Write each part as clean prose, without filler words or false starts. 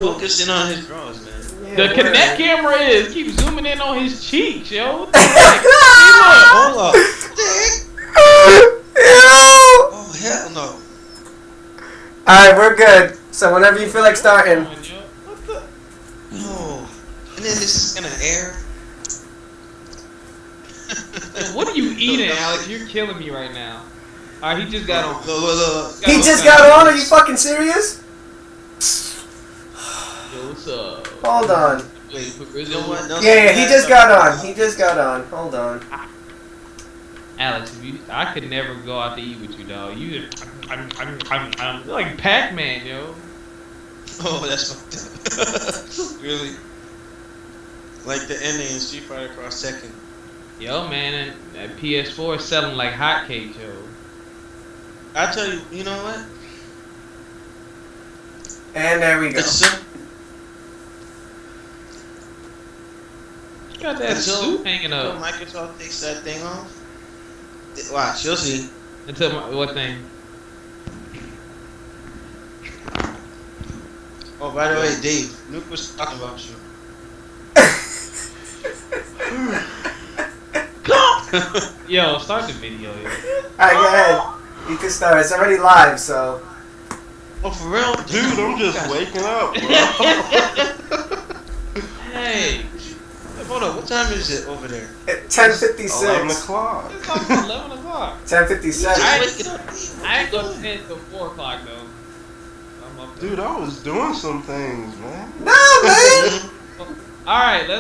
focusing on his drawers, man. Yeah, The word. Kinect camera keep zooming in on his cheeks, yo. What the heck? Hold up. What the heck? Ew. Oh, hell no. Alright, we're good. So whenever you feel like starting. What the? No. And then this is gonna air. Yo, what are you eating, Alex? You're killing me right now. Alright, he just got on. Look. He just got on? Are you fucking serious? Yo, what's up? Hold on. Wait, You know what? No, Yeah, he just got on. He just got on. Hold on. Alex, I could never go out to eat with you, dog. I'm like Pac-Man, yo. Oh, that's fucked up. Really? Like the ending in Street Fighter Cross Tekken. Yo, man, that PS4 is selling like hotcakes, yo. I tell you, you know what? And there we go. It's so, You got that suit hanging until up. Microsoft takes that thing off. Watch, you'll see. Until what thing? Oh, by the way, Dave, Nuke was talking about you. Yo, start the video, yo. Alright, go ahead. You can start. It's already live, so. Oh, for real? Dude, I'm just waking up, bro. Hey, Hold on, what time is it over there? 10:56. 11 o'clock. it's almost 11 o'clock. 10:57. I I ain't gonna head till 4 o'clock, though. I'm up there. Dude, I was doing some things, man. No, man. Alright,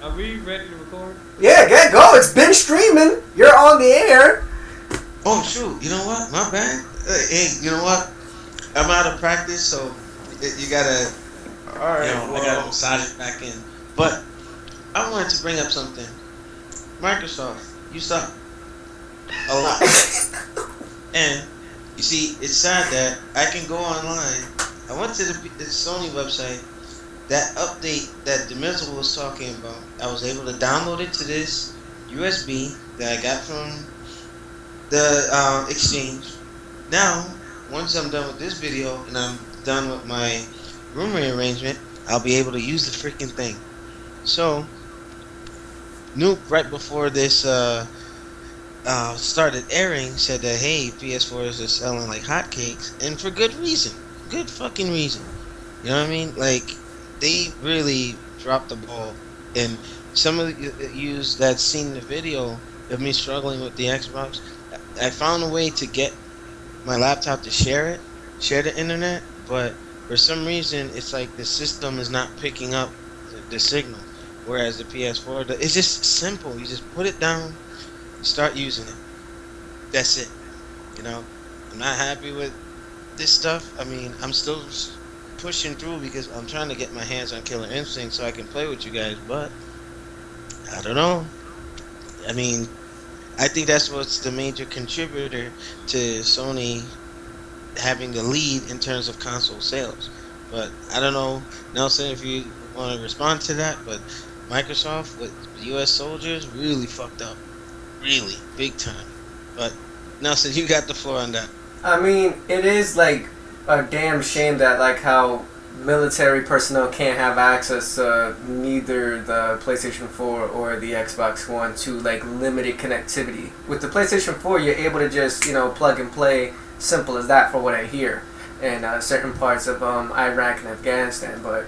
are we ready to record? Yeah, get go. It's been streaming. You're on the air. Oh, shoot. You know what? My bad. Hey, you know what? I'm out of practice, so you gotta, Alright, you know, I gotta massage it back in. But I wanted to bring up something. Microsoft, you suck. A lot. And you see, it's sad that I can go online. I went to the Sony website. That update that Demizzle was talking about, I was able to download it to this USB that I got from the exchange. Now, once I'm done with this video and I'm done with my room rearrangement, I'll be able to use the freaking thing. So, Nuke, right before this started airing, said that, hey, PS4s are selling like hotcakes, and for good reason. Good fucking reason. You know what I mean? Like, they really dropped the ball. And some of you that's seen the video of me struggling with the Xbox, I found a way to get my laptop to share the internet, but for some reason, it's like the system is not picking up the signal. Whereas the PS4, it's just simple. You just put it down, you start using it. That's it. You know, I'm not happy with this stuff. I mean, I'm still pushing through because I'm trying to get my hands on Killer Instinct so I can play with you guys, but I don't know. I mean, I think that's what's the major contributor to Sony having the lead in terms of console sales. But I don't know, Nelson, if you want to respond to that, but Microsoft with US soldiers really fucked up. Really, big time. But Nelson, you got the floor on that. I mean, it is like a damn shame that like how military personnel can't have access to neither the PlayStation 4 or the Xbox One to like limited connectivity. With the PlayStation 4, you're able to just, you know, plug and play, simple as that for what I hear, in certain parts of Iraq and Afghanistan. But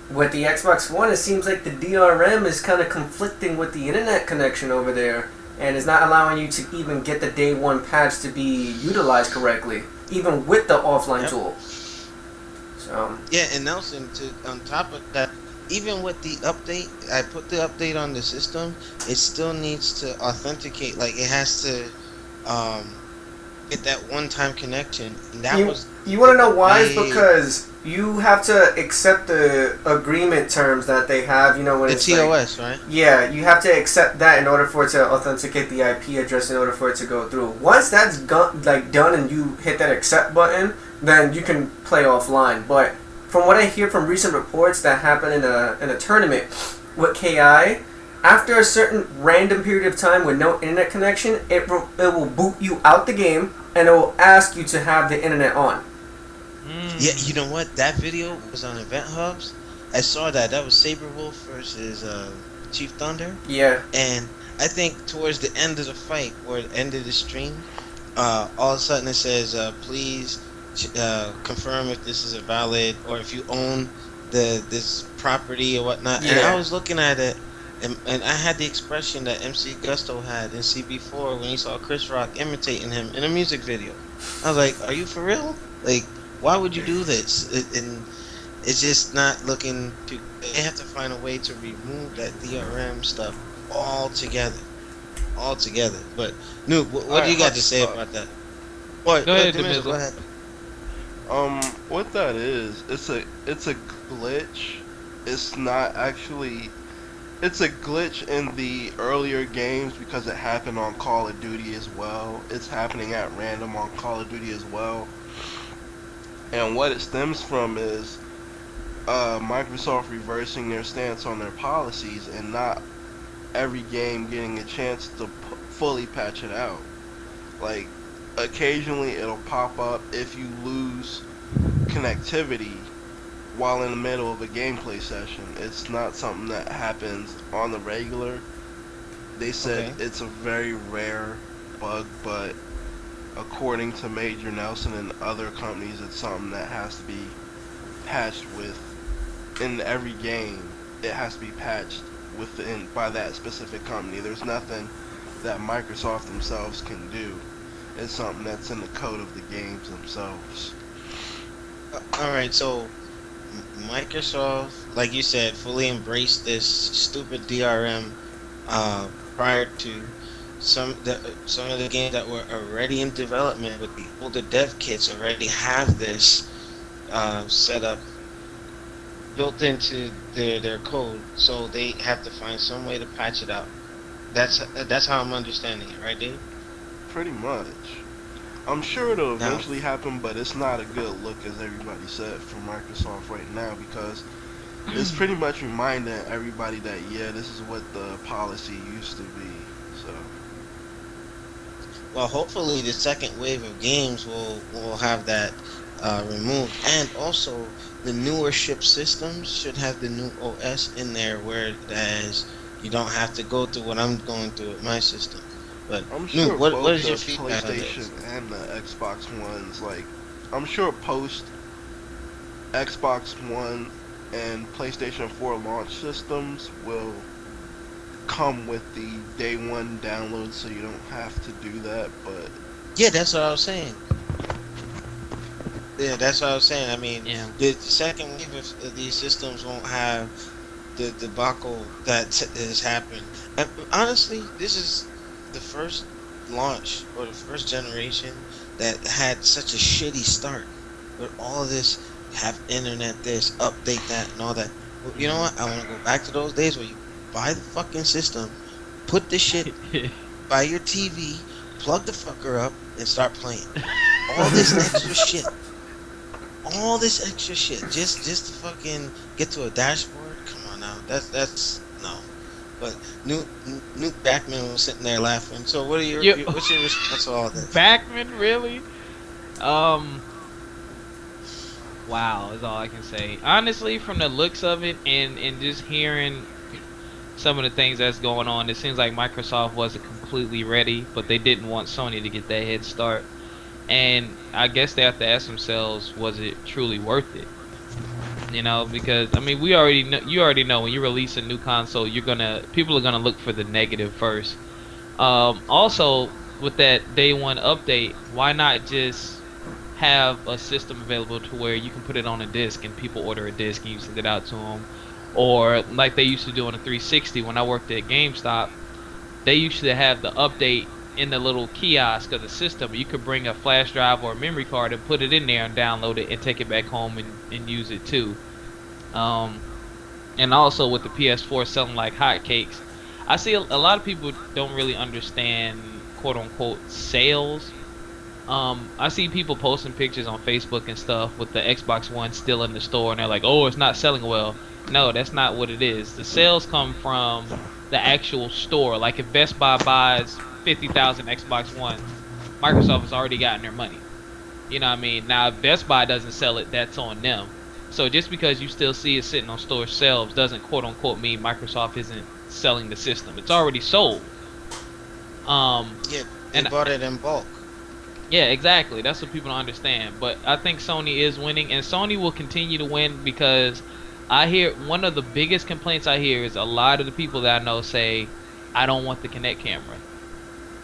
with the Xbox One, it seems like the DRM is kind of conflicting with the internet connection over there, and is not allowing you to even get the day one patch to be utilized correctly, even with the offline tool. So yeah, and Nelson, on top of that, even with the update, I put the update on the system. It still needs to authenticate. Like it has to get that one-time connection. And that you want to know why? It's because you have to accept the agreement terms that they have. You know, when the it's TOS, like, right? Yeah, you have to accept that in order for it to authenticate the IP address in order for it to go through. Once that's done and you hit that accept button, then you can play offline. But from what I hear from recent reports that happened in a tournament with KI, after a certain random period of time with no internet connection, it will boot you out the game and it will ask you to have the internet on. Yeah, you Mm. know what? That video was on Event Hubs. I saw that. That was Saberwolf versus Chief Thunder. Yeah. And I think towards the end of the fight or the end of the stream, all of a sudden it says, please confirm if this is a valid or if you own this property or whatnot. And I Yeah. was looking at it, and I had the expression that MC Gusto had in CB4 when he saw Chris Rock imitating him in a music video. I was like, are you for real? Like, why would you do this? And it's just not looking to. They have to find a way to remove that DRM stuff altogether, altogether. But Nuke, what do Alright, you got hot to say spot. about that? What? Go ahead, Demizo, go Demizzle. ahead. What that is, it's a glitch. It's not actually. It's a glitch in the earlier games because it happened on Call of Duty as well. It's happening at random on Call of Duty as well. And what it stems from is Microsoft reversing their stance on their policies and not every game getting a chance to fully patch it out. Like, occasionally it'll pop up if you lose connectivity while in the middle of a gameplay session. It's not something that happens on the regular. They said Okay. it's a very rare bug, but according to Major Nelson and other companies, it's something that has to be patched with in every game. It has to be patched within by that specific company. There's nothing that Microsoft themselves can do. It's something that's in the code of the games themselves. All right. So Microsoft, like you said, fully embraced this stupid DRM prior to some of the games that were already in development with the older dev kits already have this set up built into their code, so they have to find some way to patch it out. That's how I'm understanding it, right, Dave? Pretty much. I'm sure it'll Now, eventually happen, but it's not a good look, as everybody said, for Microsoft right now, because it's pretty much reminding everybody that, yeah, this is what the policy used to be. So, well, hopefully the second wave of games will have that removed, and also the newer ship systems should have the new OS in there, whereas you don't have to go through what I'm going through with my system. But I'm Nuke, sure what both is the your feedback on PlayStation this? and the Xbox Ones, like, I'm sure post Xbox One and PlayStation 4 launch systems will come with the day one download, so you don't have to do that. But Yeah, that's what I was saying. Yeah, that's what I was saying. I mean, Yeah. the second wave of these systems won't have the debacle that has happened. And honestly, this is the first launch or the first generation that had such a shitty start with all of this have internet this, update that, and all that. Well, you know Mhm. what? I want to go back to those days where you buy the fucking system, put the shit by your TV, plug the fucker up, and start playing. All this extra shit, all this extra shit, just to fucking get to a dashboard. Come on now, that's no. But Nuke Backman was sitting there laughing. So what are Yo, what's your response to all this? Backman, really? Um, wow, is all I can say. Honestly, from the looks of it and just hearing some of the things that's going on, it seems like Microsoft wasn't completely ready, but they didn't want Sony to get that head start. And I guess they have to ask themselves, was it truly worth it? You know, because I mean, we already know, you already know when you release a new console, people are gonna look for the negative first. Also, with that day one update, why not just have a system available to where you can put it on a disc and people order a disc and you send it out to them, or like they used to do on a 360 when I worked at GameStop, they used to have the update in the little kiosk of the system. You could bring a flash drive or a memory card and put it in there and download it and take it back home and use it too. Um, and also with the PS4 selling like hotcakes, I see a lot of people don't really understand quote unquote sales. I see people posting pictures on Facebook and stuff with the Xbox One still in the store, and they're like, "Oh, it's not selling well." No, that's not what it is. The sales come from the actual store. Like if Best Buy buys 50,000 Xbox Ones, Microsoft has already gotten their money. You know what I mean? Now, if Best Buy doesn't sell it, that's on them. So just because you still see it sitting on store shelves doesn't quote unquote mean Microsoft isn't selling the system. It's already sold. Yeah, they And bought it in bulk. yeah, exactly. That's what people don't understand. But I think Sony is winning, and Sony will continue to win because I hear one of the biggest complaints I hear is a lot of the people that I know say, I don't want the Kinect camera.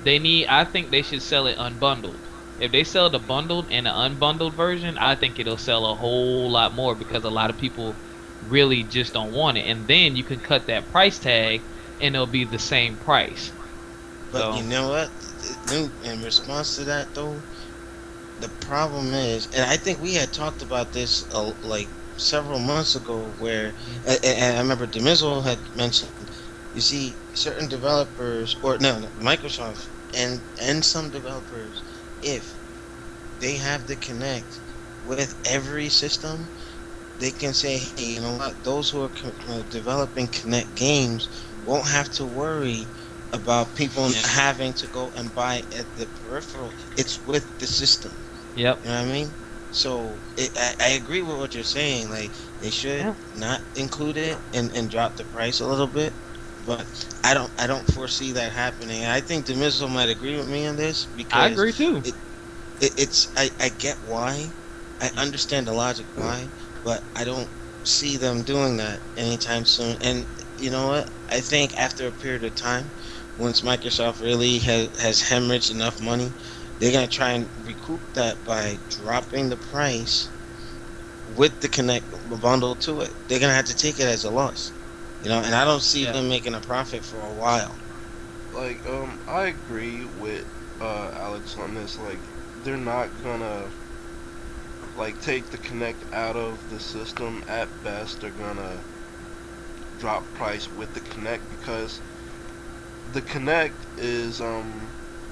I think they should sell it unbundled. If they sell the bundled and the unbundled version, I think it'll sell a whole lot more because a lot of people really just don't want it. And then you can cut that price tag and it'll be the same price. But you So, know what? In response to that though, the problem is, and I think we had talked about this like several months ago, where and I remember Demizzle had mentioned. You see, certain developers, or no, Microsoft, and some developers, if they have the Connect with every system, they can say, hey, you know what? Those who are developing Connect games won't have to worry about people yeah. having to go and buy at the peripheral. It's with the system. Yep. You know what I mean? So I agree with what you're saying. Like they should Yeah. not include it and drop the price a little bit. But I don't foresee that happening. I think Demizzle might agree with me on this I because agree too. I get why. I understand the logic why, but I don't see them doing that anytime soon. And you know what? I think after a period of time, once Microsoft really has hemorrhaged enough money, they're gonna try and recoup that by dropping the price with the Connect bundle to it. They're gonna have to take it as a loss, and I don't see Yeah. them making a profit for a while. Like, I agree with Alex on this. Like, they're not gonna like take the Connect out of the system. At best, they're gonna drop price with the Connect because the Connect is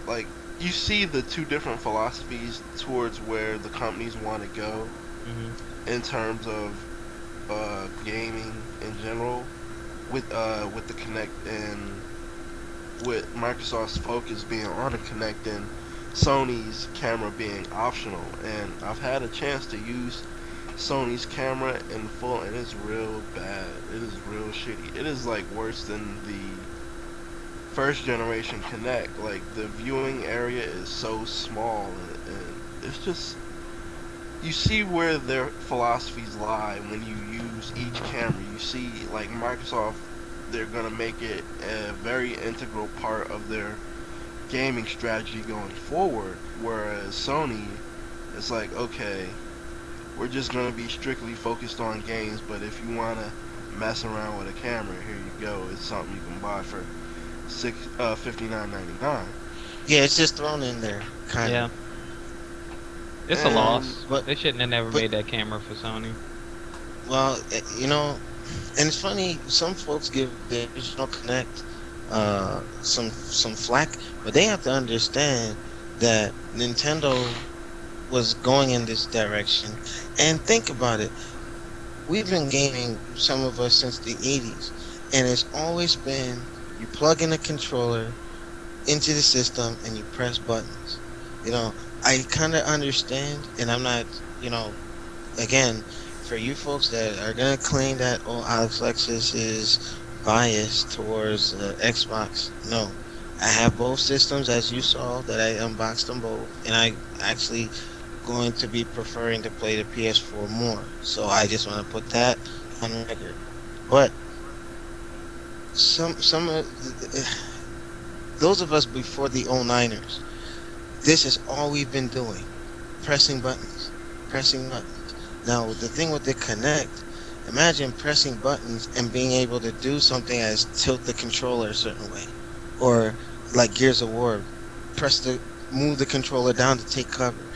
like you see the two different philosophies towards where the companies want to go Hmm. in terms of gaming in general with the Connect and with Microsoft's focus being on the Connect and Sony's camera being optional. And I've had a chance to use Sony's camera in full, and it's real bad. It is real shitty. It is like worse than the first generation Connect. Like the viewing area is so small, and it's just you see where their philosophies lie when you use each camera. You see, like Microsoft, they're gonna make it a very integral part of their gaming strategy going forward. Whereas Sony, it's like, okay, we're just gonna be strictly focused on games. But if you wanna mess around with a camera, here you go. It's something you can buy for $59.99. Yeah, it's just thrown in there, kind of. Yeah. It's a And loss. But They shouldn't have never but made that camera for Sony. well, and it's funny. Some folks give the original Connect some flack, but they have to understand that Nintendo was going in this direction. And think about it. We've been gaming, some of us, since the 80s, and it's always been you plug in a controller into the system and you press buttons. You know, I kind of understand, and I'm not, you know, again, for you folks that are gonna claim that Alexlexus is biased towards Xbox, no. I have both systems, as you saw that I unboxed them both, and I actually going to be preferring to play the PS4 more. So I just want to put that on record. But some of those of us before the '09ers, this is all we've been doing, pressing buttons, pressing buttons. Now the thing with the Connect, imagine pressing buttons and being able to do something as tilt the controller a certain way, or like Gears of War, move the controller down to take cover.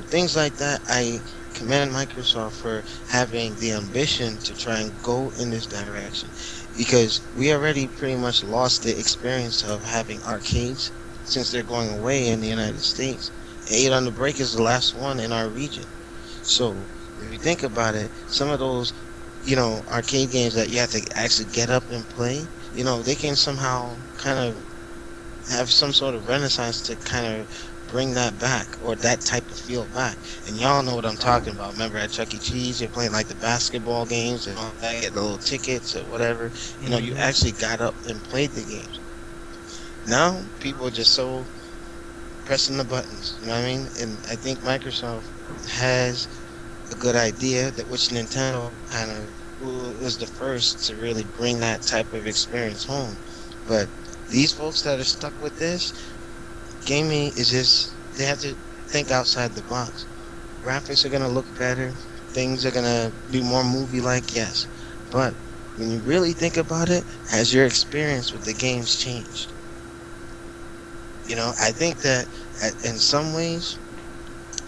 Things like that. I commend Microsoft for having the ambition to try and go in this direction, because we already pretty much lost the experience of having arcades since they're going away in the United States. 8 on the Break is the last one in our region. So if you think about it, some of those, arcade games that you have to actually get up and play, they can somehow kind of have some sort of renaissance to kind of bring that back, or that type of feel back. And y'all know what I'm talking about. Remember at Chuck E. Cheese, you're playing like the basketball games and all that, get the little tickets or whatever. You Hmm. actually got up and played the games. Now people are just so pressing the buttons. You know what I mean? And I think Microsoft has a good idea, that which Nintendo kind of was the first to really bring that type of experience home. But these folks that are stuck with this, gaming is just, they have to think outside the box. Graphics are gonna look better, things are gonna be more movie-like, yes. But when you really think about it, has your experience with the games changed? I think that in some ways,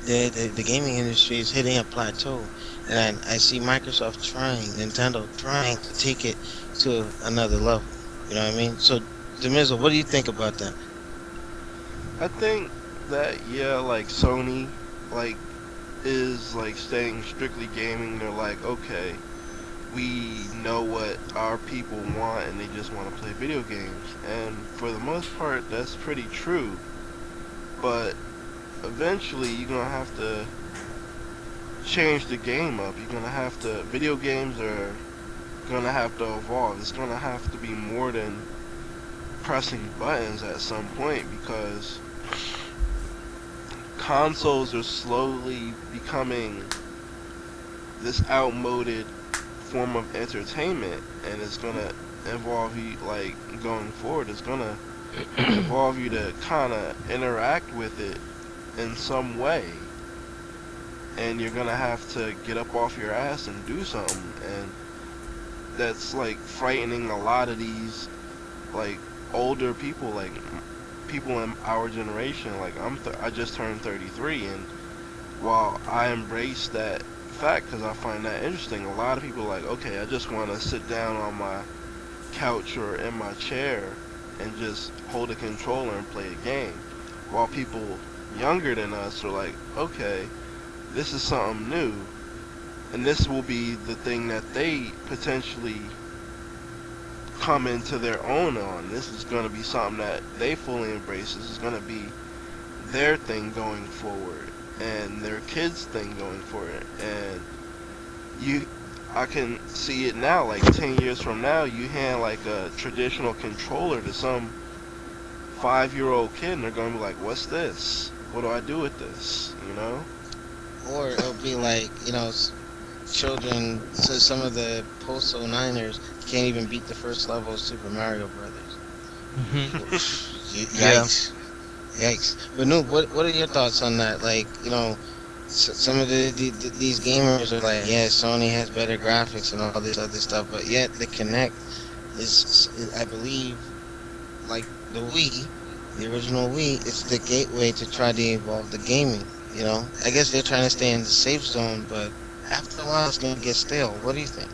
the gaming industry is hitting a plateau, and I see Microsoft trying, Nintendo trying to take it to another level. You know what I mean? So, Demizel, what do you think about that? I think that yeah, like Sony, like is like staying strictly gaming. They're like, okay, we know what our people want, and they just want to play video games. And for the most part, that's pretty true. But eventually, you're gonna have to change the game up. You're gonna have to. Video games are gonna have to evolve. It's gonna have to be more than pressing buttons at some point, because consoles are slowly becoming this outmoded form of entertainment, and it's gonna involve you, like, going forward, it's gonna involve you to kind of interact with it in some way, and you're gonna have to get up off your ass and do something. And that's like frightening a lot of these, like, older people, like people in our generation. Like I just turned 33, and while I embrace that fact because I find that interesting, a lot of people are like, okay, I just want to sit down on my couch or in my chair and just hold a controller and play a game. While people younger than us are like, okay, this is something new, and this will be the thing that they potentially come into their own on. This is going to be something that they fully embrace. This is going to be their thing going forward, and their kids' thing going forward. And you, I can see it now. Like 10 years from now, you hand like a traditional controller to some 5-year-old kid, and they're going to be like, "What's this? What do I do with this?" You know? Or it'll be like, children, so some of the post-09ers can't even beat the first level of Super Mario Brothers. Hmm. Yeah. Yikes. Yikes. But no, what are your thoughts on that? Like, some of these gamers are like, yeah, Sony has better graphics and all this other stuff, but yet the Kinect is, I believe, like the Wii, the original Wii, it's the gateway to try to evolve the gaming. I guess they're trying to stay in the safe zone, but after a while, it's gonna get stale. What do you think?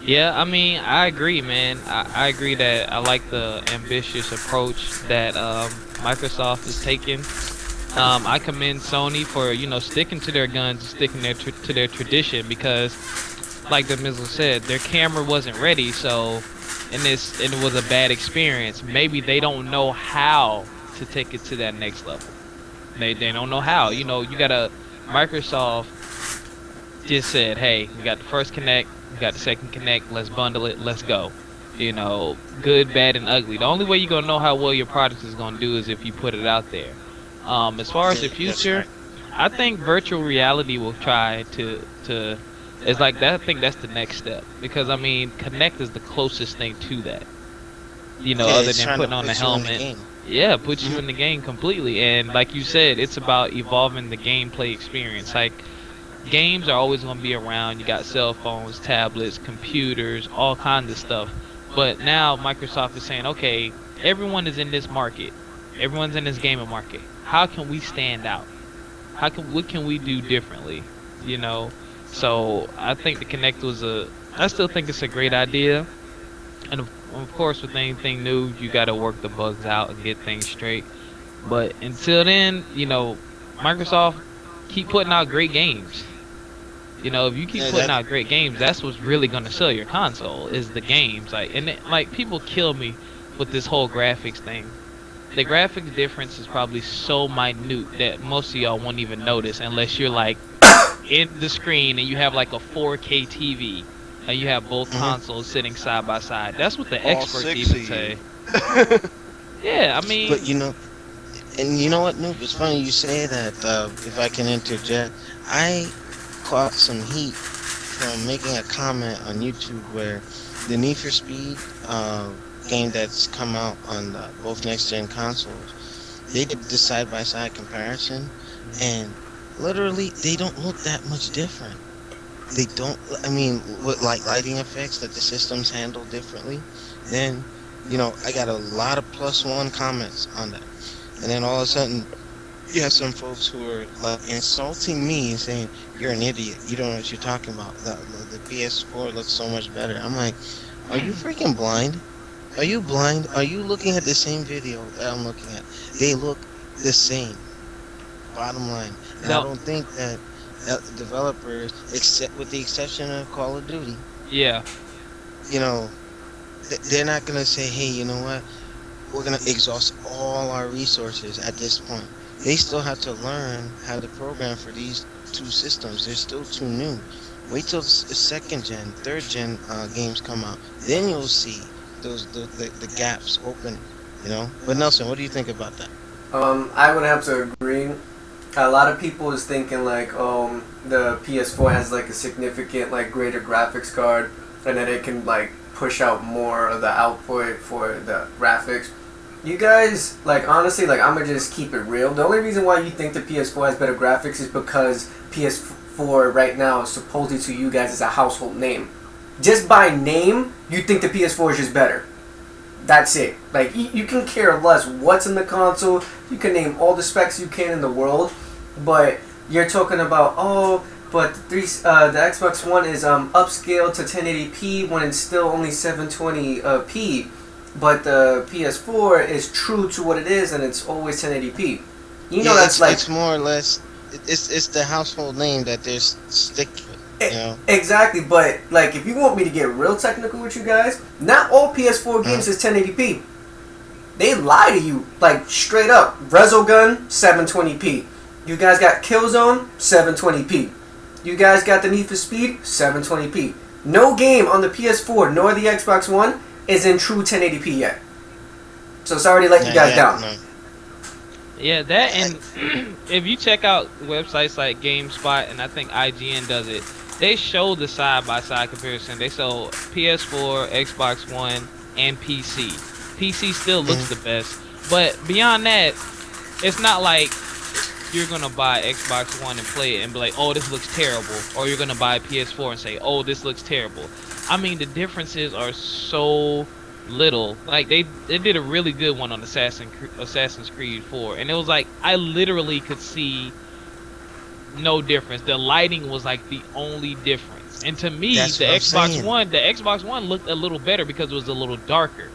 Yeah, I mean, I agree, man. I agree that I like the ambitious approach that Microsoft is taking. I commend Sony for sticking to their guns and sticking to their tradition, because, like the Mizzle said, their camera wasn't ready, so and it was a bad experience. Maybe they don't know how to take it to that next level. They don't know how. You gotta Microsoft just said, hey, we got the first Connect, we got the second Connect, let's bundle it, let's go. Good, bad, and ugly. The only way you're gonna know how well your product is gonna do is if you put it out there. As far as the Yeah, that's future, right. I think virtual reality will try to. It's like that. I think that's the next step, because I mean, Connect is the closest thing to that. Yeah, Other it's than trying to putting on the put you in the helmet. game. Yeah, puts you Hmm. in the game completely. And like you said, it's about evolving the gameplay experience. Like, games are always going to be around. You got cell phones, tablets, computers, all kinds of stuff. But now Microsoft is saying, okay, everyone is in this market. Everyone's in this gaming market. How can we stand out? What can we do differently? You know? So I think the Connect I still think it's a great idea. And of course, with anything new, you got to work the bugs out and get things straight. But until then, Microsoft keep putting out great games. If you keep Yeah, putting that. out great games, that's what's really gonna sell your console is the games. Like, and like people kill me with this whole graphics thing. the graphics difference is probably so minute that most of y'all won't even notice unless you're like in the screen and you have like a 4K TV and you have both Hmm. consoles sitting side by side. That's what the All experts even 60. say. Yeah, I But mean, and you know what, Noob? It's funny you say that. If I can interject, I caught some heat from making a comment on YouTube where the Need for Speed game that's come out on both next gen consoles, they did the side by side comparison, and literally they don't look that much different. They don't. I mean, with like lighting effects that the systems handle differently, then I got a lot of +1 comments on that, and then all of a sudden you have some folks who are like insulting me and saying you're an idiot. You don't know what you're talking about. The PS4 looks so much better. I'm like, are you freaking blind? Are you blind? Are you looking at the same video that I'm looking at? They look the same. Bottom line, and I no, don't think that developers, except with the exception of Call of Duty, yeah, you know, they're not gonna say, hey, you know what? We're gonna exhaust all our resources at this point. They still have to learn how to program for these two systems. They're still too new. Wait till second gen, third gen games come out. Then you'll see the gaps open. But Nelson, what do you think about that? I would have to agree. A lot of people is thinking like, the PS4 has like a significant like greater graphics card, and then it can like push out more of the output for the graphics. You guys, like honestly, like I'm gonna just keep it real. The only reason why you think the PS4 has better graphics is because PS4 right now is supposedly to you guys as a household name. Just by name, you think the PS4 is just better. That's it. Like you can care less what's in the console. You can name all the specs you can in the world, but you're talking about but the Xbox One is upscaled to 1080p when it's still only 720p, but the PS4 is true to what it is and it's always 1080p. Yeah, That's like it's more or less it's the household name that they're sticking with. Exactly, but like if you want me to get real technical with you guys, not all PS4 games is 1080p. They lie to you, like straight up. Resogun 720p. You guys got Killzone 720p. You guys got the Need for Speed 720p. No game on the PS4 nor the Xbox One is in true 1080p yet. So sorry to let you guys down. No. yeah, that and if you check out websites like GameSpot and I think IGN does it, they show the side by side comparison. They show PS4, Xbox One, and PC. PC still looks the best, but beyond that, it's not like you're gonna buy Xbox One and play it and be like, oh, this looks terrible, or you're gonna buy PS4 and say, oh, this looks terrible. I mean, the differences are so little. Like they did a really good one on Assassin's Creed 4, and it was like I literally could see no difference. The lighting was like the only difference, and to me, That's what I'm saying. The Xbox One looked a little better because it was a little darker.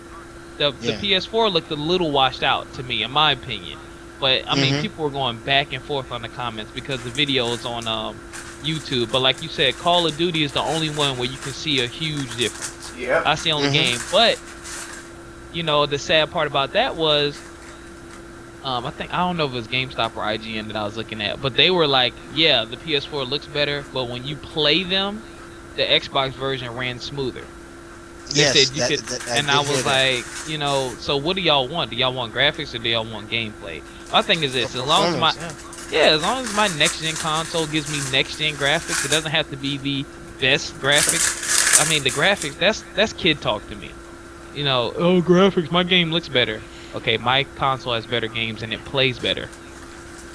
The Yeah. PS4 looked a little washed out to me, in my opinion. But I mean, Mhm. people were going back and forth on the comments because the video is on YouTube. But like you said, Call of Duty is the only one where you can see a huge difference. Yep. That's the only Mhm. game. But the sad part about that was, I don't know if it was GameStop or IGN that I was looking at, but they were like, yeah, the PS4 looks better, but when you play them, the Xbox version ran smoother. They Yes, said you could, and did I hear was that. like, so what do y'all want? Do y'all want graphics or do y'all want gameplay? My thing is this: as long as Performance, yeah. as long as my next gen console gives me next gen graphics, it doesn't have to be the best graphics. I mean, the graphics that's kid talk to me. Oh, graphics, my game looks better. Okay, my console has better games and it plays better.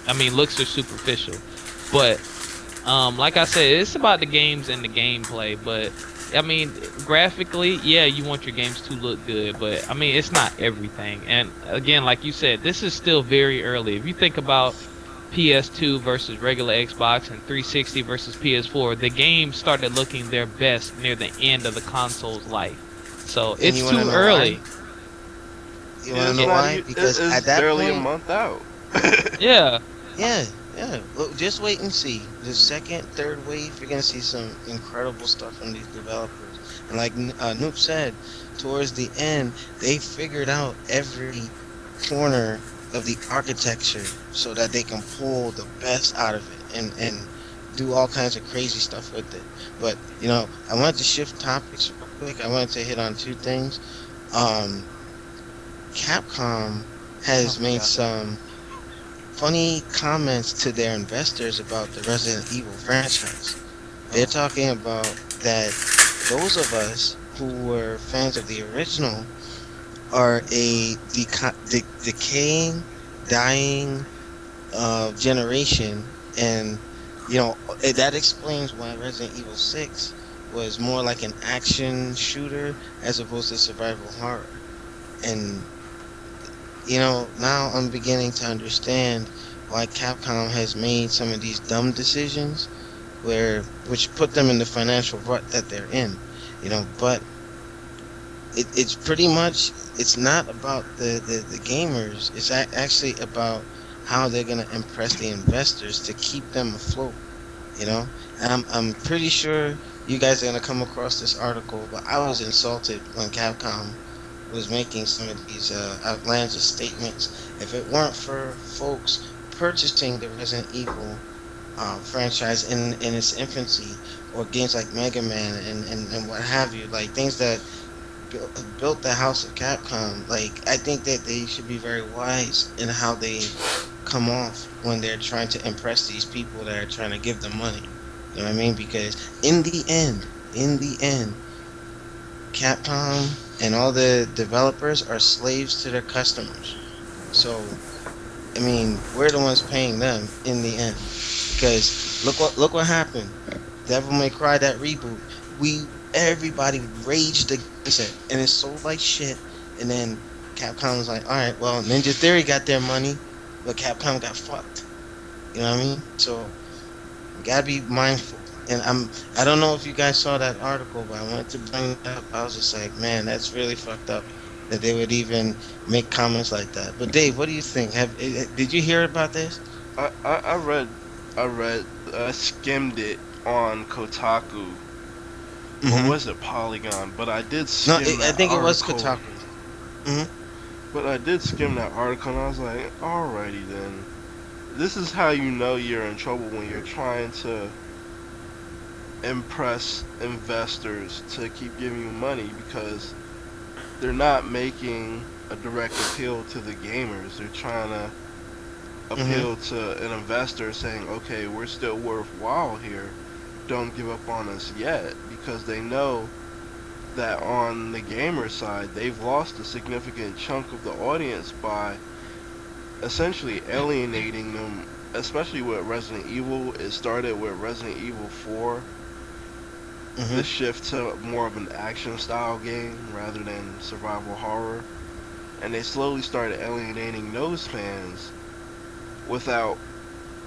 I mean, looks are superficial, but like I said, it's about the games and the gameplay. But I mean, graphically, yeah, you want your games to look good, but I mean, it's not everything. And again, like you said, this is still very early. If you think about PS2 versus regular Xbox and 360 versus PS4, the games started looking their best near the end of the console's life. So And it's you wanna too know why? You want to know why? Because it's at that barely a point, month out. Yeah. yeah, yeah. Look, just wait and see. The second, third wave, you're gonna see some incredible stuff from these developers. And like Noop said, towards the end, they figured out every corner of the architecture so that they can pull the best out of it and do all kinds of crazy stuff with it. But I wanted to shift topics real quick. I wanted to hit on two things. Um, Capcom I has made forgot that. some funny comments to their investors about the Resident Evil franchise. They're Oh. talking about that those of us who were fans of the original are a decaying, dying generation, and that explains why Resident Evil 6 was more like an action shooter as opposed to survival horror. And now I'm beginning to understand why Capcom has made some of these dumb decisions which put them in the financial rut that they're in. But it's pretty much, it's not about the gamers. It's actually about how they're gonna impress the investors to keep them afloat. And I'm pretty sure you guys are gonna come across this article, but I was insulted when Capcom was making some of these outlandish statements. If it weren't for folks purchasing the Resident Evil franchise in its infancy, or games like Mega Man and what have you, like things that built the house of Capcom, like I think that they should be very wise in how they come off when they're trying to impress these people that are trying to give them money. You know what I mean? Because in the end, Capcom and all the developers are slaves to their customers. So, I mean, we're the ones paying them in the end. Because look what happened. Devil May Cry, that reboot. Everybody raged against it, and it sold like shit. And then Capcom was like, all right, well, Ninja Theory got their money, but Capcom got fucked. You know what I mean? So you gotta be mindful. And I don't know if you guys saw that article, but I wanted to bring it up. I was just like, man, that's really fucked up that they would even make comments like that. But Dave, what do you think? Did you hear about this? I skimmed it on Kotaku, or Mm-hmm. was it Polygon? But I did No, skim I that think it was article. Kotaku. Mm-hmm. But I did skim that article, and I was like, alrighty then. This is how you know you're in trouble when you're trying to impress investors to keep giving you money, because they're not making a direct appeal to the gamers. They're trying to Mm-hmm. appeal to an investor saying, okay, we're still worthwhile here. Don't give up on us yet, because they know that on the gamer side, they've lost a significant chunk of the audience by essentially alienating them, especially with Resident Evil. It started with Resident Evil 4, the Mm-hmm. shift to more of an action style game rather than survival horror. And they slowly started alienating those fans without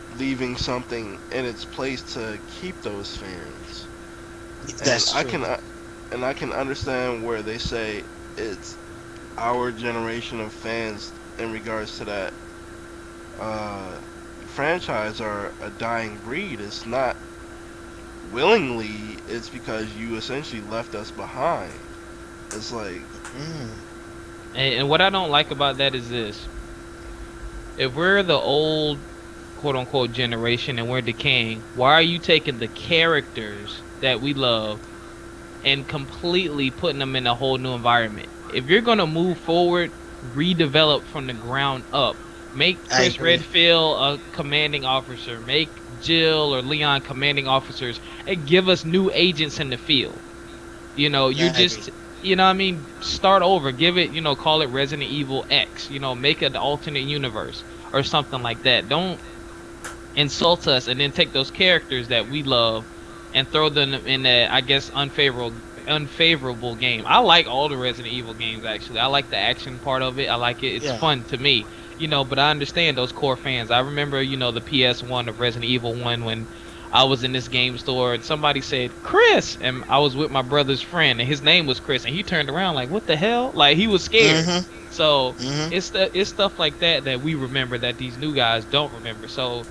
leaving something in its place to keep those fans. And That's I true. can and I can understand where they say it's our generation of fans in regards to that uh, franchise are a dying breed. It's not willingly, it's because you essentially left us behind. It's like, Mm. And what I don't like about that is this: if we're the old quote unquote generation and we're decaying, why are you taking the characters that we love and completely putting them in a whole new environment? If you're gonna move forward, redevelop from the ground up. Make I Chris agree. Redfield a commanding officer. Make Jill or Leon commanding officers, and give us new agents in the field. You're I agree. just, what I mean, start over. Give it, call it Resident Evil X. Make it an alternate universe or something like that. Don't insult us and then take those characters that we love and throw them in a, I guess, unfavorable game. I like all the Resident Evil games actually. I like the action part of it. I like it. It's Yeah. fun to me. But I understand those core fans. I remember, the PS1 of Resident Evil 1 when I was in this game store and somebody said Chris, and I was with my brother's friend and his name was Chris, and he turned around like, what the hell? Like, he was scared. Mm-hmm. So Mm-hmm. it's stuff like that that we remember that these new guys don't remember. So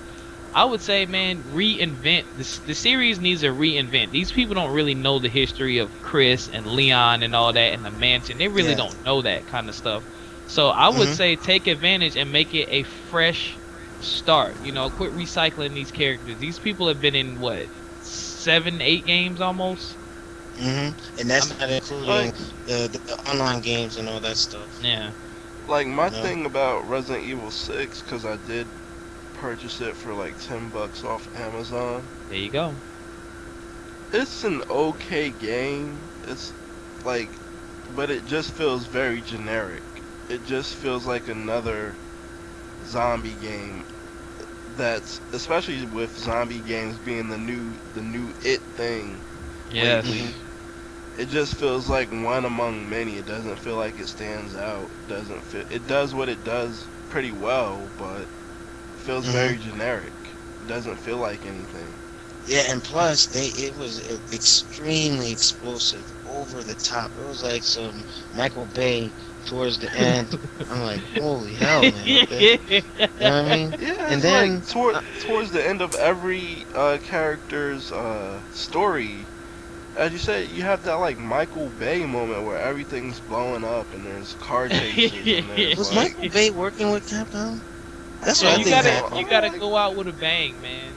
I would say, man, reinvent this. The series needs a reinvent. These people don't really know the history of Chris and Leon and all that and the mansion. They really Yeah. don't know that kind of stuff. So I would Mhm. say take advantage and make it a fresh start. You know, quit recycling these characters. These people have been in what 7, 8 games almost. Mhm. And I that's mean, not including Like, the online games and all that stuff. yeah. my You know. thing about Resident Evil 6, because I did purchase it for like $10 off Amazon. There you go. It's an okay game. It's like, but it just feels very generic. It just feels like another zombie game. That's especially with zombie games being the new it thing Yes. lately. Mhm. It just feels like one among many. It doesn't feel like it stands out. It doesn't fit. It does what it does pretty well, but it feels Mhm. very generic. It doesn't feel like anything. Yeah, and plus it was extremely explosive, over the top. It was like some Michael Bay towards the end. I'm like, holy hell, man! Okay, you know what I mean? Yeah, And it's like then, uh, towards the end of every character's story, as you said, you have that like Michael Bay moment where everything's blowing up and there's car chases and there's was like, Michael Bay working with Capcom? That's Yeah, what I you think gotta well, happened. you I'm gotta like, go out with a bang, man.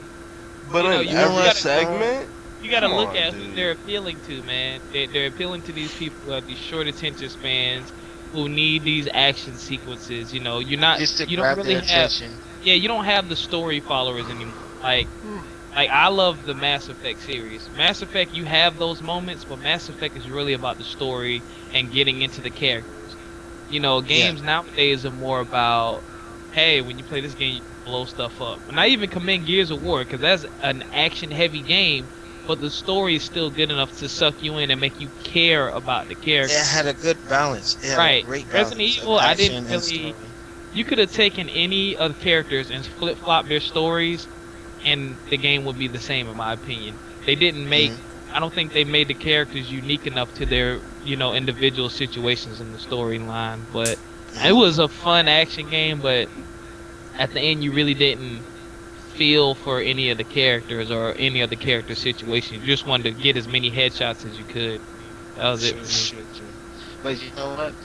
but You know, in You know you every what? gotta You know what? segment, you gotta come look on, at who they're dude. appealing to, man. They're appealing to these people who have these short attention spans, who need these action sequences. You know, Just to you don't grab really their have, attention. yeah, you don't have the story followers anymore. Like I love the Mass Effect series. Mass Effect, you have those moments, but Mass Effect is really about the story and getting into the characters. You know, Yeah. games nowadays are more about, hey, when you play this game, you blow stuff up. And I even commend Gears of War because that's an action-heavy game, but the story is still good enough to suck you in and make you care about the It characters. had a good balance. It had a Right. great Resident balance of Evil, I didn't action and really. story. You could have taken any of the characters and flip-flop their stories and the game would be the same in my opinion. They didn't make Mhm. I don't think they made the characters unique enough to their, individual situations in the storyline, but it Mhm. was a fun action game, but at the end you really didn't feel for any of the characters or any of the character situations. You just wanted to get as many headshots as you could. That was it True, for me. true, true. But you know what?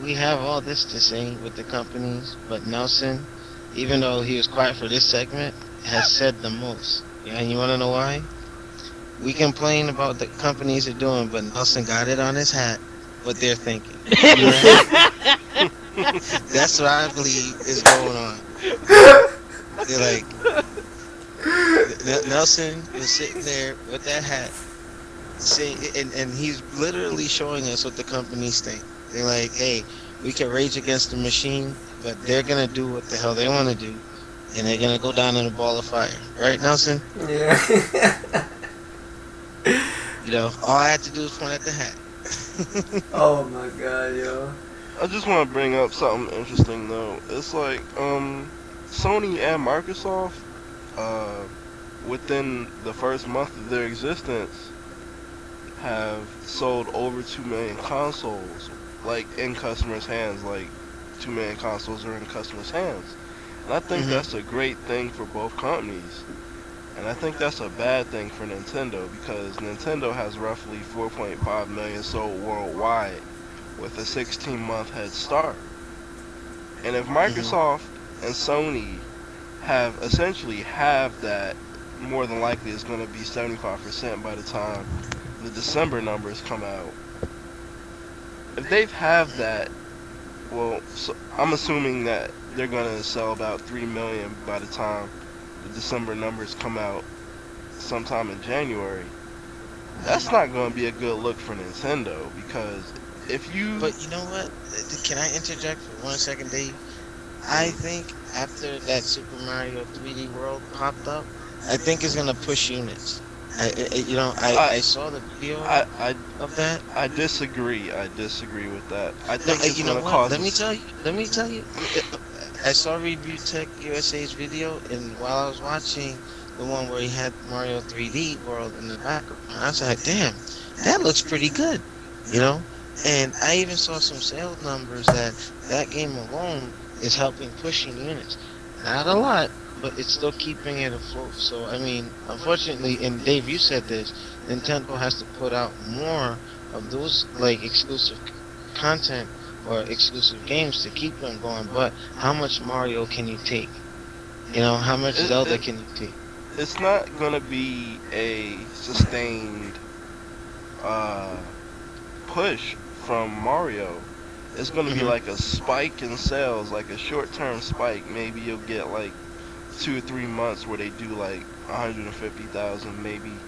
We have all this to say with the companies, but Nelson, even though he was quiet for this segment, has said the most. Yeah, and you want to know why? We complain about the companies are doing, but Nelson got it on his hat what they're thinking. You know that? That's what I believe is going on. You know, they're like Nelson was sitting there with that hat, saying, and he's literally showing us what the companies think. They're like, hey, we can rage against the machine, but they're gonna do what the hell they want to do, and they're gonna go down in a ball of fire, right, Nelson? Yeah. You know, all I had to do was point at the hat. Oh my god, yo. I just want to bring up something interesting though. It's like Sony and Microsoft uh within the first month of their existence have sold over 2 million consoles, like in customers' hands. Like 2 million consoles are in customers' hands, and I think Hmm. that's a great thing for both companies. And I think that's a bad thing for Nintendo because Nintendo has roughly 4.5 million sold worldwide with a 16-month head start. And if Hmm. Microsoft and Sony have essentially half that, more than likely it's going to be 75% by the time the December numbers come out. If they've halved that, well, so I'm assuming that they're going to sell about 3 million by the time the December numbers come out sometime in January. That's not going to be a good look for Nintendo because if you But you know what? Can I interject for 1 second, Dave? I mm, think after that Super Mario 3D World popped up, I think it's gonna push units. I I saw the video I I of that. I disagree. I disagree with that. I No, think it's you going know to what? cause Let me us. tell you. Let me tell you. I saw Review Tech USA's video, and while I was watching the one where he had Mario 3D World in the background, I was like, "Damn, that looks pretty good," you know. And I even saw some sales numbers that that game alone is helping pushing units. Not a lot, but it's still keeping it afloat. So I mean, unfortunately, and Dave, you said this, Nintendo has to put out more of those like exclusive content or exclusive games to keep them going. But how much Mario can you take? You know, how much It, Zelda it can you take? it's not gonna be a sustained uh push from Mario. It's gonna be Hmm. like a spike in sales, like a short term spike. Maybe you'll get like 2 or 3 months where they do like 150,000, maybe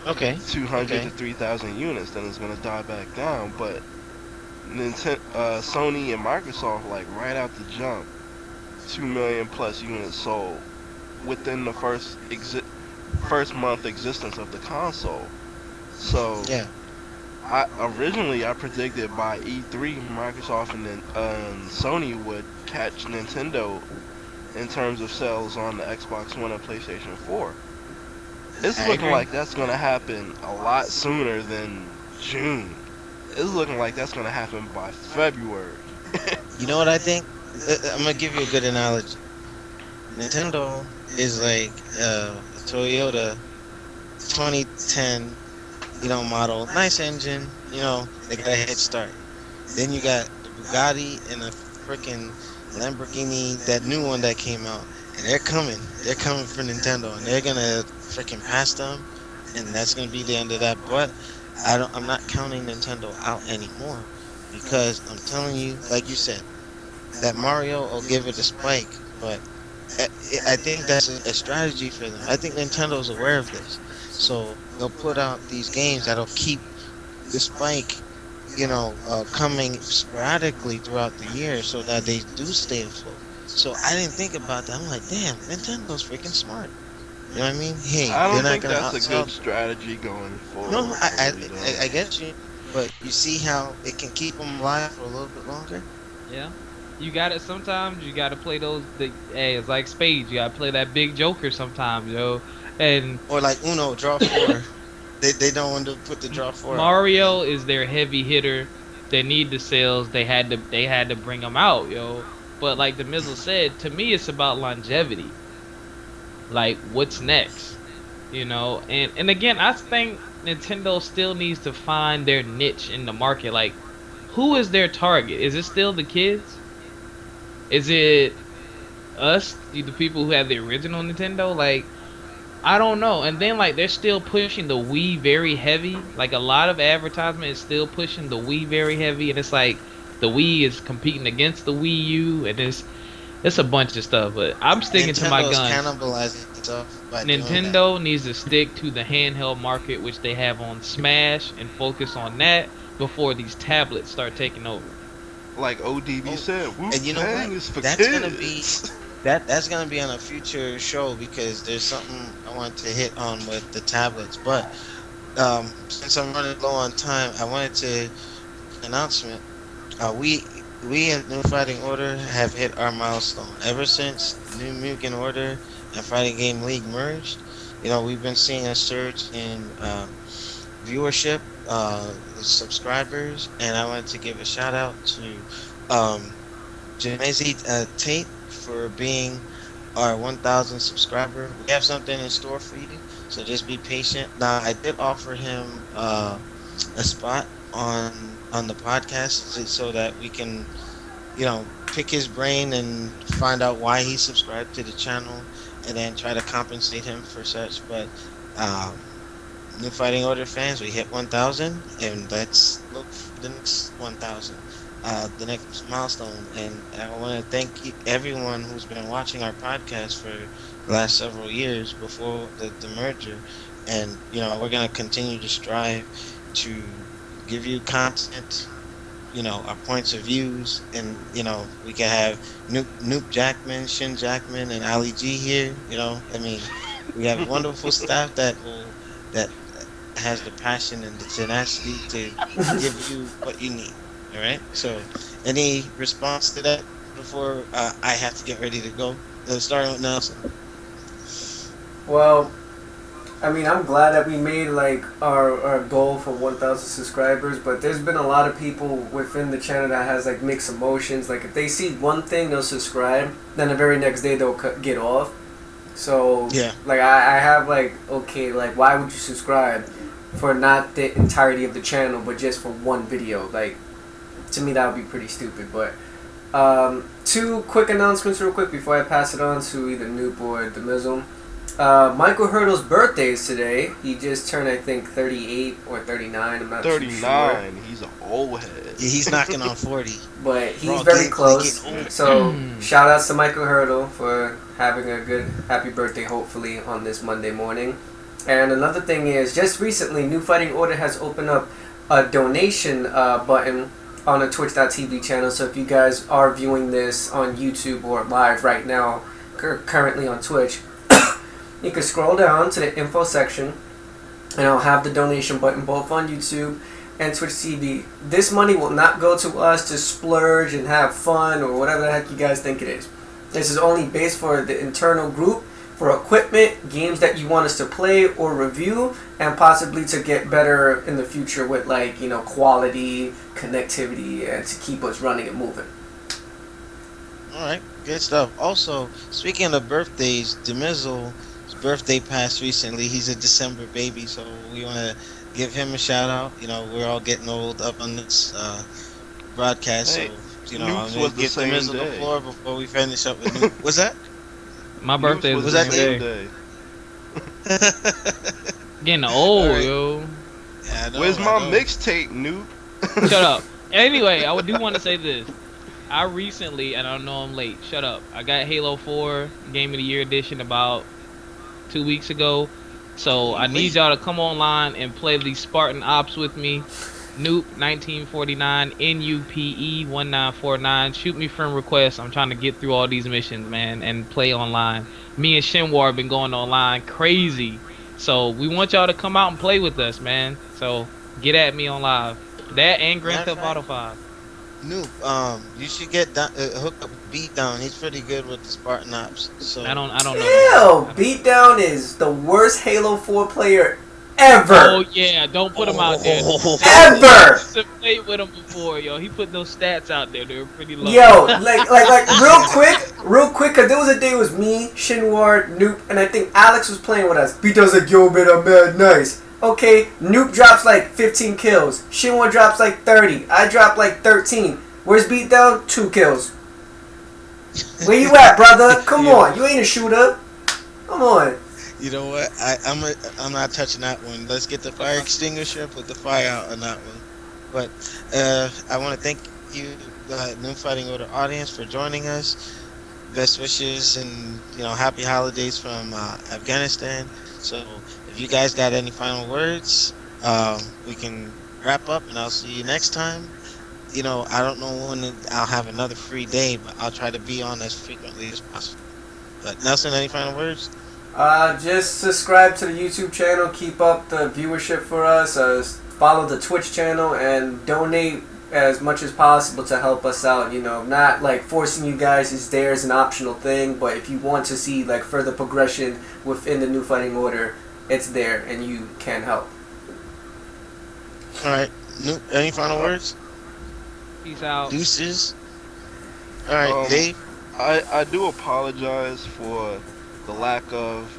Okay, 200 okay. to 3,000 units. Then it's gonna die back down. But Sony and Microsoft, like right out the jump, 2 million plus units sold within the first month existence of the console. So Yeah, I predicted by E3 Microsoft and then Sony would catch Nintendo in terms of sales on the Xbox One and PlayStation 4. It's I looking agree. like that's gonna happen a lot sooner than June. It's looking like that's gonna happen by February. You know what I think? I'm gonna give you a good analogy. Nintendo is like a Toyota 2010, model. Nice engine. They got a head start. Then you got the Bugatti and the freaking Lamborghini, that new one that came out, and they're coming. They're coming for Nintendo, and they're gonna freaking pass them, and that's gonna be the end of that. But I'm not counting Nintendo out anymore because I'm telling you, like you said, that Mario will give it a spike, but I I think that's a strategy for them. I think Nintendo's aware of this, so they'll put out these games that'll keep the spike, coming sporadically throughout the year, so that they do stay afloat. So I didn't think about that. I'm like, damn, Nintendo's freaking smart. You know what I mean? Hey, I they're don't not think gonna that's a good outsell. strategy going No, forward. I really don't. I get you, but you see how it can keep them alive for a little bit longer. Yeah. You got it sometimes. You got to play those. Hey, it's like spades. You got to play that big joker sometimes, yo. And Or like Uno, draw four. They don't want to put the draw four out. Mario is their heavy hitter. They need the sales. They had to bring them out, yo. But like the Mizzle said, to me it's about longevity. Like what's next, And again, I think Nintendo still needs to find their niche in the market. Like, who is their target? Is it still the kids? Is it us, the people who have the original Nintendo? Like, I don't know. And then like they're still pushing the Wii very heavy. Like a lot of advertisement is still pushing the Wii very heavy, and it's like the Wii is competing against the Wii U, and it's a bunch of stuff. But I'm sticking to my Nintendo's guns. cannibalizing itself by doing that. Nintendo needs to stick to the handheld market, which they have on Smash, and focus on that before these tablets start taking over. Like ODB Oh, said, Wu and you know what? Tang is for That's gonna be kids. that's gonna be on a future show because there's something I want to hit on with the tablets. But since I'm running low on time, I wanted to announcement. We at New Fighting Order have hit our milestone. Ever since New Mugen Order and Fighting Game League merged, we've been seeing a surge in viewership, subscribers, and I wanted to give a shout out to um, Jemzy Tate for being our 1,000 subscriber. We have something in store for you, so just be patient. Now, I did offer him a spot on the podcast so that we can, pick his brain and find out why he subscribed to the channel, and then try to compensate him for such. But um, New Fighting Order fans, we hit 1,000, and let's look for the next 1,000, the next milestone. And I want to thank everyone who's been watching our podcast for the last several years before the merger. And, we're going to continue to strive to give you content, our points of views, and, we can have Noop Jackman, Shin Jackman, and Ali G here. I mean, we have wonderful staff that has the passion and the tenacity to give you what you need. All right. So, any response to that before I have to get ready to go? Starting with Nelson. Well, I mean, I'm glad that we made like our goal for 1,000 subscribers, but there's been a lot of people within the channel that has like mixed emotions. Like if they see one thing, they'll subscribe, then the very next day they'll get off. So Yeah. like I have like, okay, like why would you subscribe for not the entirety of the channel, but just for one video? Like To me, that would be pretty stupid. But two quick announcements, real quick, before I pass it on to either Noob or the Mizzle. Michael Hurdle's birthday is today. He just turned, I think, 38 or 39. I'm not too sure. 39. He's an old head. Yeah, he's knocking on 40. But he's Bro, very they close. getting old. So shout outs to Michael Hurdle for having a good happy birthday, hopefully, on this Monday morning. And another thing is, just recently, New Fighting Order has opened up a donation button on a Twitch.tv channel. So if you guys are viewing this on YouTube or live right now, currently on Twitch, you can scroll down to the info section, and I'll have the donation button both on YouTube and Twitch TV. This money will not go to us to splurge and have fun or whatever the heck you guys think it is. This is only based for the internal group, for equipment, games that you want us to play or review, and possibly to get better in the future with, like, you know, quality, connectivity, and to keep us running and moving. Alright, good stuff. Also, speaking of birthdays, Demizzle's birthday passed recently. He's a December baby, so we want to give him a shout out. You know, we're all getting old up on this broadcast, Hey, so, you know, Nukes I'm going was to the give same Demizzle the day. floor before we finish up with Nuke. What's that? My birthday Nukes is was the that same same day. day. Getting old, Alright. yo. Yeah, I know, Where's I my know. mixtape, Nuke? Shut up. Anyway, I do want to say this. I recently, and I know I'm late, shut up. I got Halo 4 Game of the Year Edition about 2 weeks ago. So I need y'all to come online and play these Spartan Ops with me. Nuke 1949, NUPE 1949. Shoot me friend requests. I'm trying to get through all these missions, man, and play online. Me and Shinwar have been going online crazy. So we want y'all to come out and play with us, man. So get at me on live. That and Grand Theft Auto 5. Nuke, you should get hook up with Beatdown. He's pretty good with the Spartan Ops. So I don't know. Ew, Beatdown is the worst Halo 4 player ever. Oh yeah, don't put him out there. Ever. To play with him before, yo. He put those stats out there. They were pretty low. Yo, like, real quick, cause there was a day it was me, Shinwar, Noop, and I think Alex was playing with us. Beatdown's like, yo, man, I'm mad nice. Okay, Noop drops like 15 kills. Shinwar drops like 30. I drop like 13. Where's Beatdown? 2 kills. Where you at, brother? Come on, you ain't a shooter. Come on. you know what? I'm not touching that one. Let's get the fire extinguisher, put the fire out on that one. But I want to thank you, the New Fighting Order audience, for joining us. Best wishes and happy holidays from Afghanistan. So if you guys got any final words, we can wrap up, and I'll see you next time. I don't know when I'll have another free day, but I'll try to be on as frequently as possible. But Nelson, any final words? Just subscribe to the YouTube channel, keep up the viewership for us, follow the Twitch channel, and donate as much as possible to help us out. Not like forcing you guys is there as an optional thing, but if you want to see like further progression within the New Fighting Order, it's there and you can help. All right. Any final words? Peace out. Deuces. All right, Dave. I do apologize for the lack of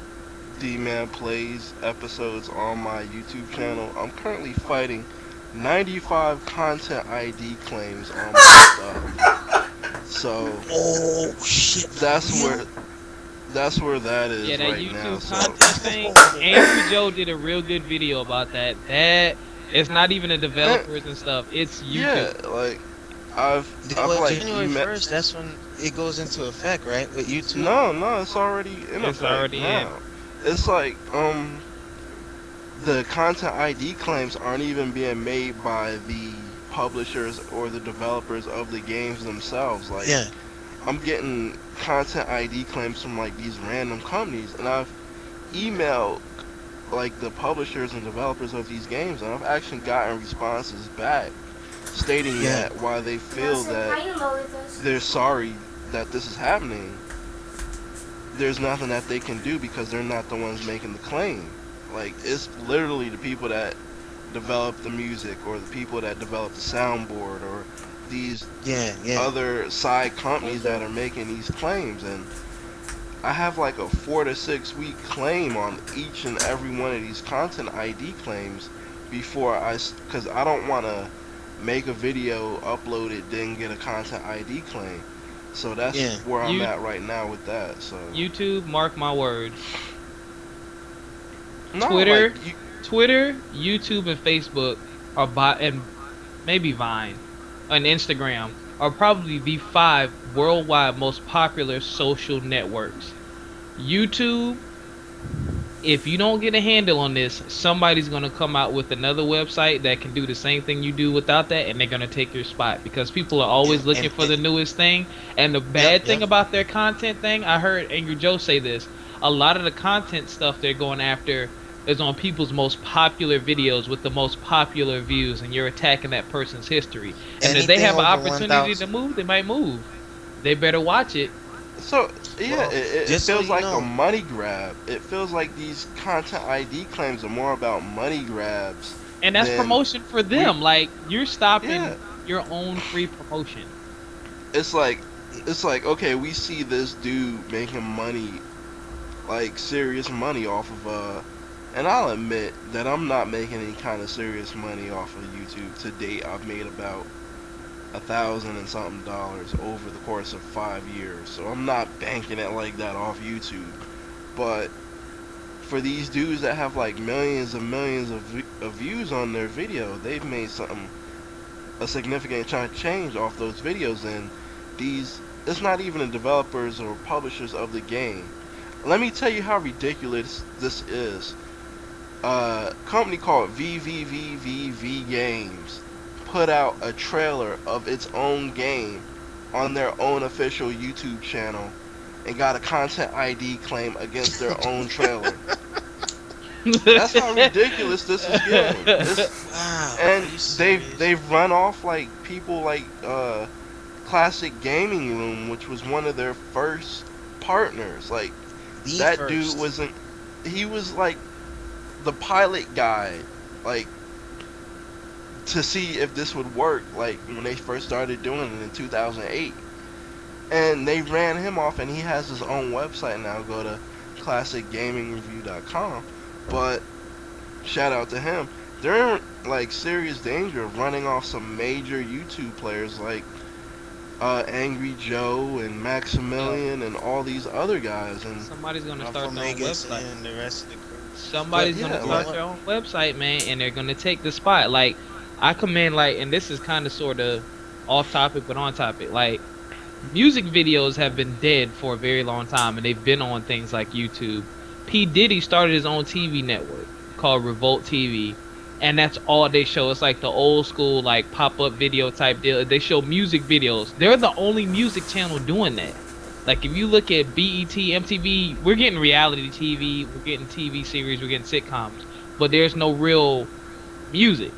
D-Man Plays episodes on my YouTube channel. I'm currently fighting 95 content ID claims on my stuff. So, oh shit, that's where that is Yeah, that right YouTube now. So, content thing. Andrew Joe did a real good video about that. It's not even the developers and stuff. It's YouTube. yeah, like I've like January 1st. That's when it goes into effect, right? With YouTube. No, it's already in It's effect already now. It's like the content ID claims aren't even being made by the publishers or the developers of the games themselves. Like, Yeah. I'm getting content ID claims from like these random companies, and I've emailed like the publishers and developers of these games, and I've actually gotten responses back stating that while they feel that they're sorry that this is happening, there's nothing that they can do because they're not the ones making the claim. Like, it's literally the people that develop the music or the people that develop the soundboard or these other side companies that are making these claims. And I have like a 4 to 6 week claim on each and every one of these content ID claims before because I don't want to make a video, upload it, then get a content ID claim. So that's Yeah. where I'm You at right now with that. So YouTube, mark my words. no, like Twitter, Twitter, YouTube, and Facebook are and maybe Vine and Instagram are probably the five worldwide most popular social networks. YouTube, if you don't get a handle on this, somebody's gonna come out with another website that can do the same thing you do without that, and they're gonna take your spot because people are Yeah. always looking for the newest thing. And the Yep. bad Yep. thing about their content thing, I heard Angry Joe say this. A lot of the content stuff they're going after is on people's most popular videos with the most popular views, and you're attacking that person's history. And if they Anything have an over opportunity to 1,000. move, they might move. They better watch it. so yeah, Well, it just so feels you like a know, money grab. It feels like these content ID claims are more about money grabs And that's than promotion for we. them. Like you're Yeah, stopping your own free promotion. it's like okay, we see this dude making money, like serious money off of and I'll admit that I'm not making any kind of serious money off of YouTube to date. I've made about $1,000 and something dollars over the course of 5 years, so I'm not banking it like that off YouTube. But for these dudes that have like millions and millions of views on their video, they've made something, a significant chunk of change off those videos. And these, it's not even the developers or publishers of the game. Let me tell you how ridiculous this is. Company called VVVVV Games put out a trailer of its own game on their own official YouTube channel and got a content ID claim against their own trailer. That's how ridiculous this is getting. wow, And are you they've serious? they've run off like people like Classic Gaming Room, which was one of their first partners. Like The that dude first. wasn't. He was like the pilot guy, like to see if this would work. Like when they first started doing it in 2008, and they ran him off, and he has his own website now. Go to classicgamingreview.com. But shout out to him. They're in like serious danger of running off some major YouTube players like Angry Joe and Yep. Maximilian and all these other guys. And Somebody's gonna Alpha start their own Megas website. and the rest of the crew. But Somebody's you gonna yeah, know like start what? their own website, man, and they're gonna take the spot. Like I commend, like, and this is kind of sort of off topic but on topic. Like music videos have been dead for a very long time, and they've been on things like YouTube. P Diddy started his own TV network called Revolt TV, and that's all they show. It's like the old school, like pop up video type deal. They show music videos. They're the only music channel doing that. Like if you look at BET, MTV, we're getting reality TV, we're getting TV series, we're getting sitcoms, but there's no real music.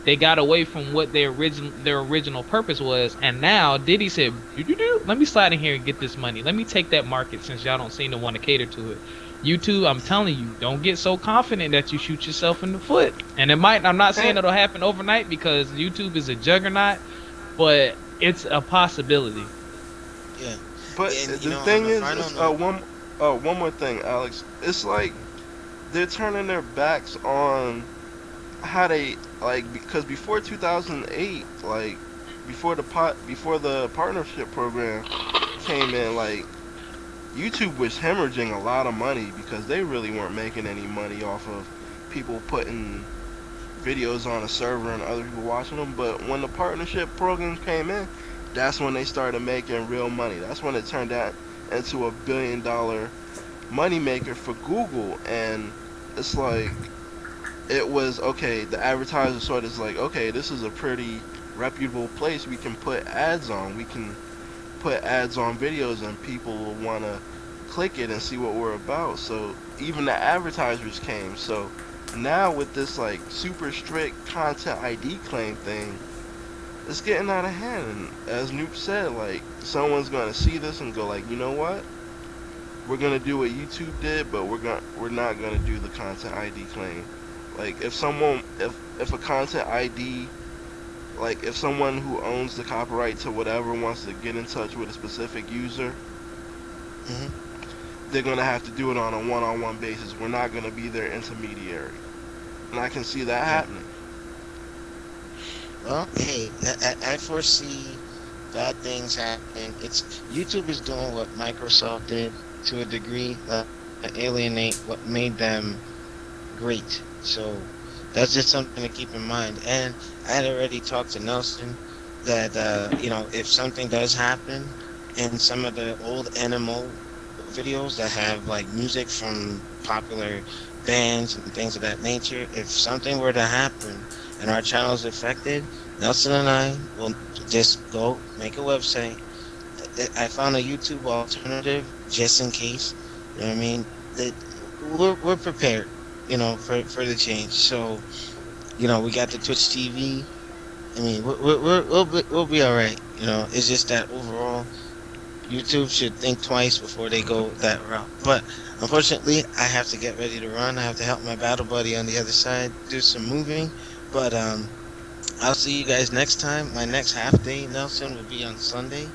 They got away from what their original purpose was, and now Diddy said, "Doo-doo-doo, let me slide in here and get this money. Let me take that market since y'all don't seem to want to cater to it." YouTube, I'm telling you, don't get so confident that you shoot yourself in the foot. And it might, I'm not saying and, it'll happen overnight because YouTube is a juggernaut, but it's a possibility. Yeah. but And the on thing a is, final note, one more thing, Alex. It's like they're turning their backs on how they like, because before 2008, like before the partnership program came in, like YouTube was hemorrhaging a lot of money because they really weren't making any money off of people putting videos on a server and other people watching them. But when the partnership program came in, that's when they started making real money. That's when it turned out into $1 billion money maker for Google. And it's like, it was okay. The advertiser sort of is like, okay, this is a pretty reputable place. We can put ads on. We can put ads on videos, and people will want to click it and see what we're about. So even the advertisers came. So now with this like super strict content ID claim thing, it's getting out of hand. And as Noop said, like someone's gonna see this and go like, you know what? We're gonna do what YouTube did, but we're not gonna do the content ID claim. Like if a content ID, like if someone who owns the copyright to whatever wants to get in touch with a specific user, hmm they're gonna have to do it on a one-on-one basis. We're not gonna be their intermediary, and I can see that yeah, happening. Well, hey, I foresee bad things happening. It's YouTube is doing what Microsoft did to a degree, alienate what made them great. So that's just something to keep in mind. And I had already talked to Nelson that if something does happen in some of the old NMO videos that have like music from popular bands and things of that nature, if something were to happen and our channel is affected, Nelson and I will just go make a website. I found a YouTube alternative just in case. You know what I mean? That we're prepared, for the change. So, we got the Twitch TV. I mean, we'll be all right. It's just that overall, YouTube should think twice before they go that route. But unfortunately, I have to get ready to run. I have to help my battle buddy on the other side do some moving. But I'll see you guys next time. My next half day, Nelson, will be on Sunday.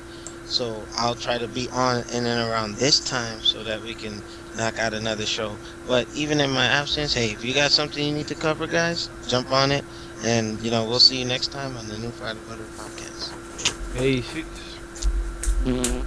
So I'll try to be on in and around this time so that we can knock out another show. But even in my absence, hey, if you got something you need to cover, guys, jump on it. And, we'll see you next time on the New Friday Butter Podcast. Peace. Peace.